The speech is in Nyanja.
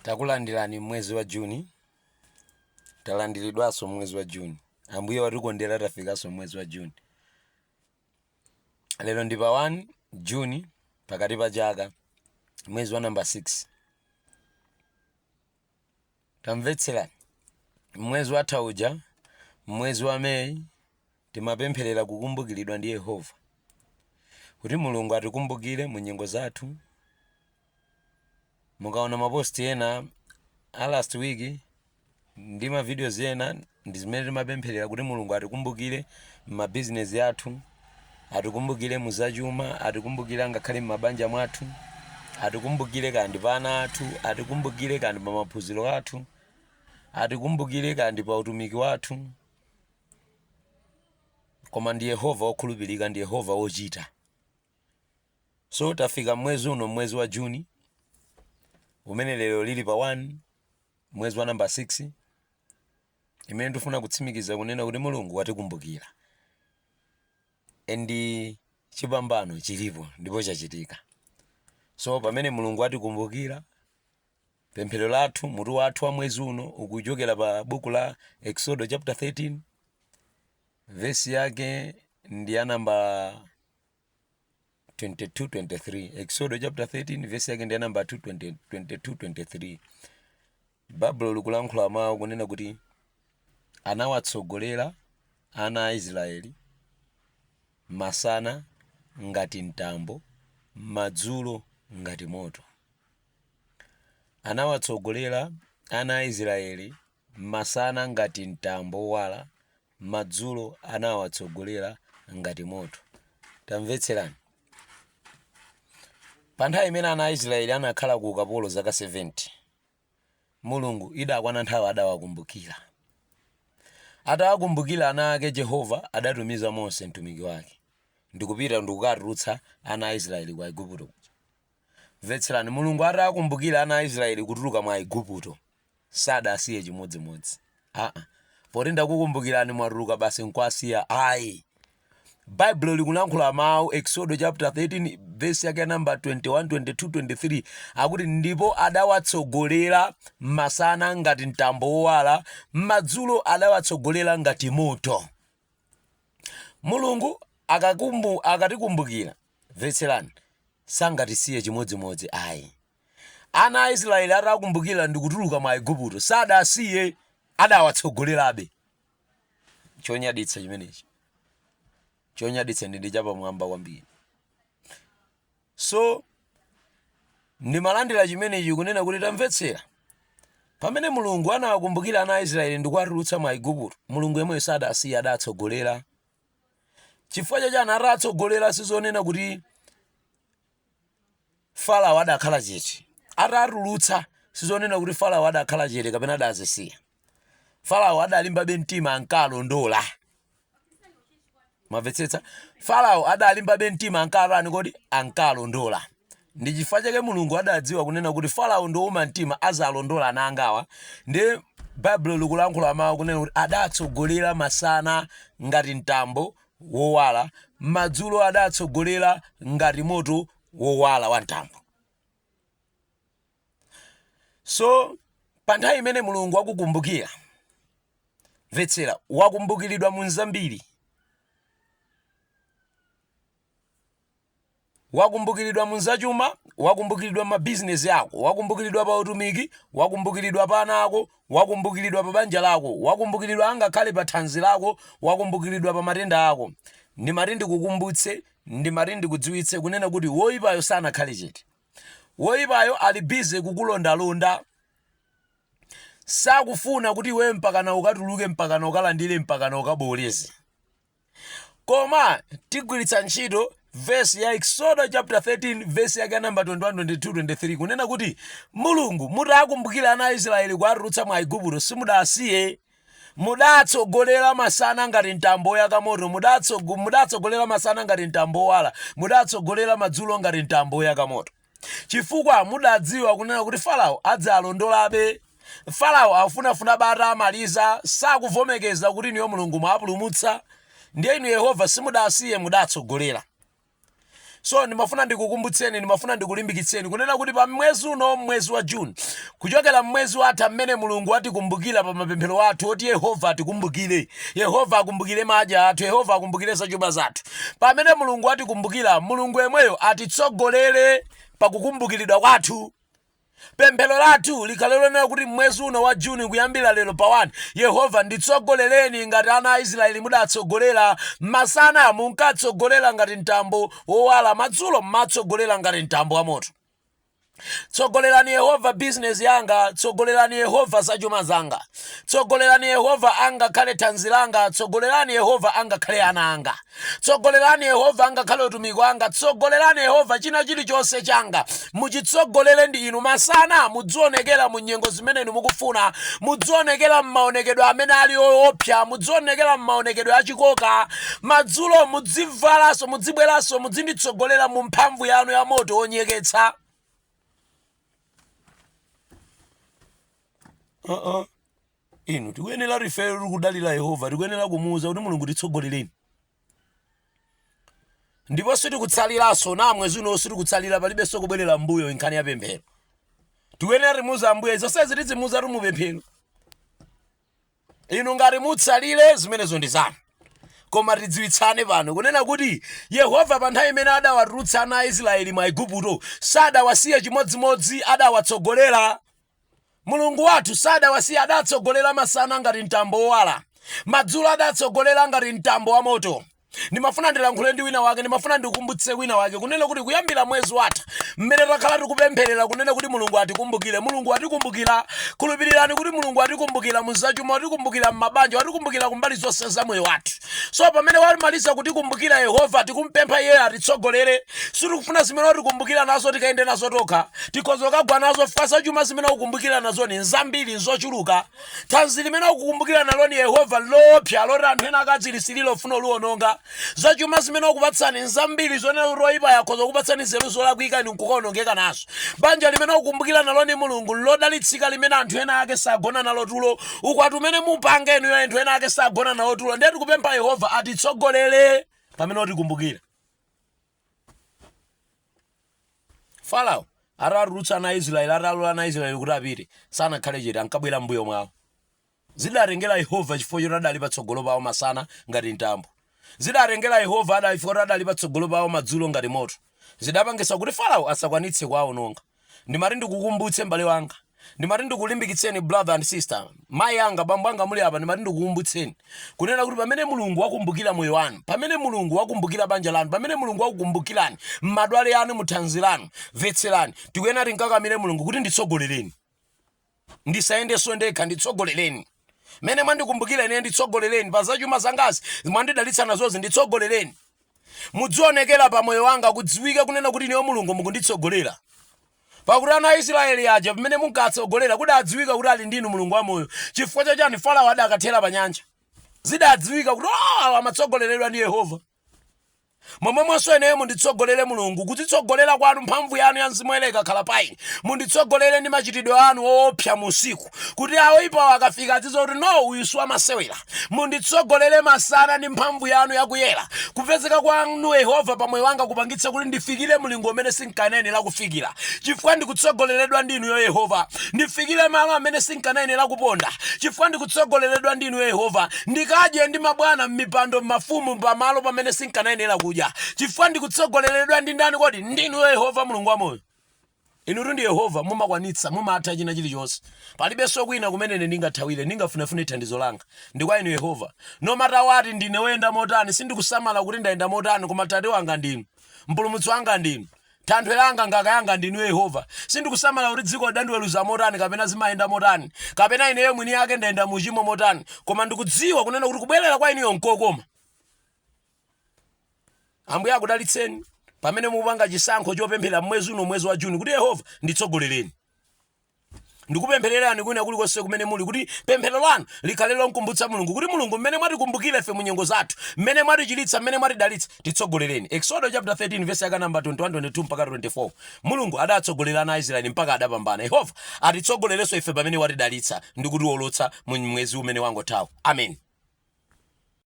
Takulandirani mwezi wa Juni. Talandiridwaso mwezi wa Juni. Ambuye watikondera tafikaso mwezi wa Juni. Lero ndi pa 1 Juni pakati pa chaka mwezi wa number 6. Tamvetserani. Mwezi wa Tauja, mwezi wa Mei, timapempherera kukumbukiridwa ndi Yehova. Kuti Mulungu atikumbukire mu nyengo zathu. Mukaona maposti ena last week ndi ma videos ena ndi zimene timapempherera kuti Mulungu atikumbukire ma business yathu, atikumbukire mu zachuma, atikumbukire ngakhale mabanja mwathu, atikumbukire kandi pana athu, atikumbukire kandi pa maphunziro athu, atikumbukire kandi pa utumiki wathu. Koma ndi Yehova okhulupirika, ndi Yehova ochita. So tafika mwezi uno, mwezi wa Juni, umene lero lili pa 1 mwezi wa number 6, imene ndifuna kutsimikiza kunena kuti Mulungu watikumbukira. Endi chipambano chilipo ndipo chachitika. So pamene Mulungu watikumbukira, pemphero lathu, mutu wathu wa mwezi uno ukuchokera pa buku la Exodus chapter 13, verse yake ndi ya number 22-23. Exodus chapter 13, verse yake ndi ya number 22-23. Bible likulankhula mawu kunena kuti anawatsogolera ana a Israeli masana ngati mtambo, madzulo ngati moto. Anawatsogolera ana a Israeli masana ngati mtambo wala, madzulo anawatsogolera ngati moto. Tamvetserani. Pa nthawi imene ana a Israeli anakhala ku ukapolo zaka 70, Mulungu idakwana nthawi adawakumbukira. Atawakumbukira ana ake, Jehova adatumiza Mose mtumiki wake ndikupita ndikukatulutsa ana a Israeli kwa Igupto. Mvetserani, Mulungu atawakumbukira ana a Israeli kutuluka mwa Igupto, sadasiye chimodzimodzi. Poti ndakukumbukirani mwatuluka basi nkwasiya ayi. Bible likulankhula mawu Exodus chapter 13 verse yake number 21, 22, 23 akuti ndipo adawatsogolera masana ngati mtambo wala, madzulo adawatsogolera ngati moto. Mulungu akatikumbukira, mvetserani, sangatisiye chimodzimodzi ayi. Ana a Israeli atakumbukira ndikutuluka mwa Igupto, sadasiye, adawatsogolerabe. Chonyaditsa chimenechi. Chonyaditsa ndi chapa mwamba kwambiri. So ndimalandira chimenechi kunena kuti tamvetsera. Pamene Mulungu anawakumbukira ana a Israeli ndikuwatulutsa mwa Igupto, Mulungu yemwe sadasiya, adatsogolera. Chifukwa chache anatsogolera sizonena kuti Farao adakhala chete. Atatulutsa sizonena kuti Farao adakhala chete kapena adazisiya. Farao adalimbabe mtima ankalondola. Mabvetsetsa, Farao adalimbabe mtima ankalani kodi ankalondola. Ndi chifukwa chake Mulungu adadziwa kunena kuti Farao ndowuma mtima azalondola ana angawa. Ndi Bible likulankhula mawu kunena kuti adatsogolera masana ngati mtambo wowala, madzulo adatsogolera ngati moto wowala wa mtambo. So pa nthawi imene Mulungu wakukumbukira, mvetsera, wakumbukiridwa mu nzambiri. Wakumbukiridwa mu zachuma, wakumbukiridwa ma business yako, wakumbukiridwa pa utumiki, wakumbukiridwa pa ana ako, wakumbukiridwa pa banja lako, wakumbukiridwa angakhale pa thanzi lako, wakumbukiridwa pa matenda ako. Ndimati ndikukumbutse, ndimati ndikudziwitse kunena kuti woyipayo sanakhale chete. Woyipayo ali busy kukulondalonda. Sakufuna kuti iwe mpakana ukatuluke, mpakana ukalandire, mpakana ukaboleze. Koma tigwiritsa ntchito verse ya Exodus chapter 13 verse yake number 21, 22, 23 kunena kuti Mulungu mutakumbukira ana a Israeli kuwatulutsa mwa Igupto, simudasiye. Mudatsogolera masana ngati mtambo yakamoto, mudatsogolera masana ngati mtambo wala, mudatsogolera madzulo ngati mtambo yakamoto. Chifukwa mudadziwa kunena kuti Farao adzalondolabe. Farao afunafuna bata amaliza, sakuvomekeza kuti niyo Mulungu mwapulumutsa. Ndiye inu Yehova simudasiye, mudatsogolera. So nimafuna ndikukumbutseni, nimafuna ndikulimbikitseni kunena kuti pa mwezi uno, mwezi wa June, kuchokera mwezi watha mmene Mulungu atikumbukira pa mapemphero athu oti Yehova atikumbukire, Yehova akumbukire madya athu, Yehova akumbukire zachuma zathu. Pamene Mulungu atikumbukira, Mulungu yemweyo atitsogolere pakukumbukiridwa kwathu. Pemphero lathu likalelona kuti mwezi uno wa June kuyambira lero pa 1, Yehova nditsogolereni ngati ana a Israeli mudatsogolera. Masana munkatsogolera ngati mtambo wowala, madzulo mmatsogolera ngati mtambo wa moto. Tsogolerani Yehova business yanga, tsogolerani Yehova zachuma zanga, tsogolerani Yehova anga khale thanzi langa, tsogolerani Yehova anga khale ana anga, tsogolerani Yehova anga khale utumiki wanga, tsogolerani Yehova china chilichonse changa. Muchitsogolere ndi inu. Masana mudzionekera mu nyengo zimene inu mukufuna, mudzionekera m'maonekedwe amene ali opsa, mudzionekera m'maonekedwe achikoka. Madzulo mudzivalaso, mudzibweraso, mudzinditsogolera mu mphamvu yanu ya moto onyeketsa. Inu tikuyenera rifero kudalira Yehova, tikuyenera kumuuza kuti Mulungu titsogolereni. Ndipo sitikutsaliraso na mwezi uno, sitikutsalira palibe sokubwerera mbuyo nkhani ya pemphero. Tikuyenera rimuza mbuyo zonse tizimuza rumupemphero. Inu ngati mutsalire zimenezo ndi zanu, koma tidziwitsane pano kunena kuti Yehova pa nthawi imene adawatulutsa ana a Israeli mwa Igupto sadawasiya chimodzimodzi, adawatsogolera. Mulungu wathu sadawasiya, adatsogolera masana ngati mtambo wowala, madzulo adatsogolera ngati mtambo wa moto. Ndimafuna ndilankhule ndi wina wake, ndimafuna ndikumbutse wina wake kunena kuti kuyambira mwezi watha mmene takhala tikupempherera kunena kuti Mulungu atikumbukire, Mulungu atikumbukira. Khulupirirani kuti Mulungu atikumbukira muzachuma, atikumbukira m'mabanja, atikumbukira kumbali zonse za moyo wathu. So pamene walimaliza kutikumbukira Yehova, tikumpempha Iye atitsogolere. Sitikufuna zimene atikumbukira nazo tikaende nazo tokha, tikhoza kugwa nazo. Zachuma zimene ukumbukira nazo ni nzambiri, nzochuluka. Thanzi limene ukukumbukira nalo ni Yehova lopsa, loti anthu ena akadzilisirira ufuna oluwononga. Zachuma zimene ukupatsani nzambiri, zonena roiba yakhoza kupatsani nzeru zolakwika inu nkukaonongeka nazo. Banja limene ukukumbukira nalo ni Mulungu lodalitsika, limene anthu ena ake sagona nalo tulo. Ukwati umene mupanga inu anthu ena ake sagona nalo tulo. Ndiye tikupempha Yehova atitsogolere pamene atikumbukira. Farao atatulutsa ana a Israeli, atalola ana a Israeli kuti apite, sanakhale chete, ankabwera mbuyo mwawo. Zidatengera Yehova chifukwa choti adali patsogolo pawo masana ngati mtambo. Zidatengera Yehova adali patsogolo pawo madzulo ngati moto. Zidapangisa kuti Farao asakwanitse kuwawononga. Ndimati ndikukumbutse m'bale wanga, ndimati ndikulimbikitseni brother and sister, mayi anga, bambo anga muli apa, ndimati ndikukumbutseni kunena kuti pamene Mulungu wakumbukira moyo wanu, pamene Mulungu wakumbukira banja lanu, pamene Mulungu wakukumbukirani m'madwale anu, muthanzi lanu, vetserani, tikuyenera tinkakamire Mulungu kuti nditsogolereni. Ndisayendenso ndekha, nditsogolereni. Mene mwandikumbukira ine nditsogolereni, pa zachuma zangazi mwandidalitsa nazozi nditsogolereni. Mudzionekera pa moyo wanga kudziwika kunena kuti niyo Mulungu mukunditsogolera. Pakuti ana a Israeli aja pamene munkatsogolera kudadziwika kuti ali ndinu Mulungu wa moyo. Chifukwa chachani Farao adakathera pa nyanja? Zidadziwika kuti amatsogoleredwa ndi Yehova. Momwemonso eneyo munditsogolere Mulungu, kutitsogolera kwanu mphamvu yanu ya Mzimu Woyera ikakhala pa ine. Munditsogolere ndi machitidwe anu woopsa mu usiku, kuti oyipawo akafika adziwe kuti no, uyu si wamasewera. Munditsogolere masana ndi mphamvu yanu yakuyera. Kupezeka kwanu Yehova pa moyo wanga kupangitsa kuti ndifikire mulingo umene sinkanenera kufikira. Chifukwa ndikutsogoleredwa ndinu Yehova. Ndifikire malo amene sinkanenera kuponda. Chifukwa ndikutsogoleredwa ndinu Yehova. Ndikadye ndi mabwana m'mipando m'mafumu pamalo pamene sinkanenera kudya. Chifukwa ndikutsogoleredwa ndi ndani kodi? Ndinu Yehova Mulungu wa moyo. Inu ndi Yehova mumakwanitsa, mumatha china chilichonse. Palibe sokwina kumene ndingathawire, ndingafunefune thandizo langa. Ndi kwa inu Yehova. No matter what ndine woyenda motani, sindikusamala kuti ndayenda motani, koma Tate wanga ndinu. Mpulumutsi wanga ndinu. Thanthwe langa ngaka yanga ndinu Yehova. Sindikusamala kuti dziko dandiweruza motani kapena zimayenda motani, kapena ineyo mwini yake ndayenda muchimo motani, koma ndikudziwa kunena kuti kubwerera kwa inuyo nkokoma. Ambuye akudalitseni pamene mupanga chisankho chopemphera mwezi uno, mwezi wa June, kuti Yehova nditsogolereni. Ndikupemphererani kwina kulikonse kumene muli kuti pemphero lanu likhale lonkumbutsa Mulungu, kuti Mulungu mmene mwatikumbukira ife mu nyengo zathu, mmene mwatichiritsa, mmene mwatidalitsa, titsogolereni. Exodus chapter 13 verse yaka number 21-22 mpaka 24. Mulungu adatsogolera ana Israeli mpaka adapambana. Yehova atitsogolerenso ife pamene watidalitsa ndi kutiwolotsa mu mwezi umene wangothawa. Amen.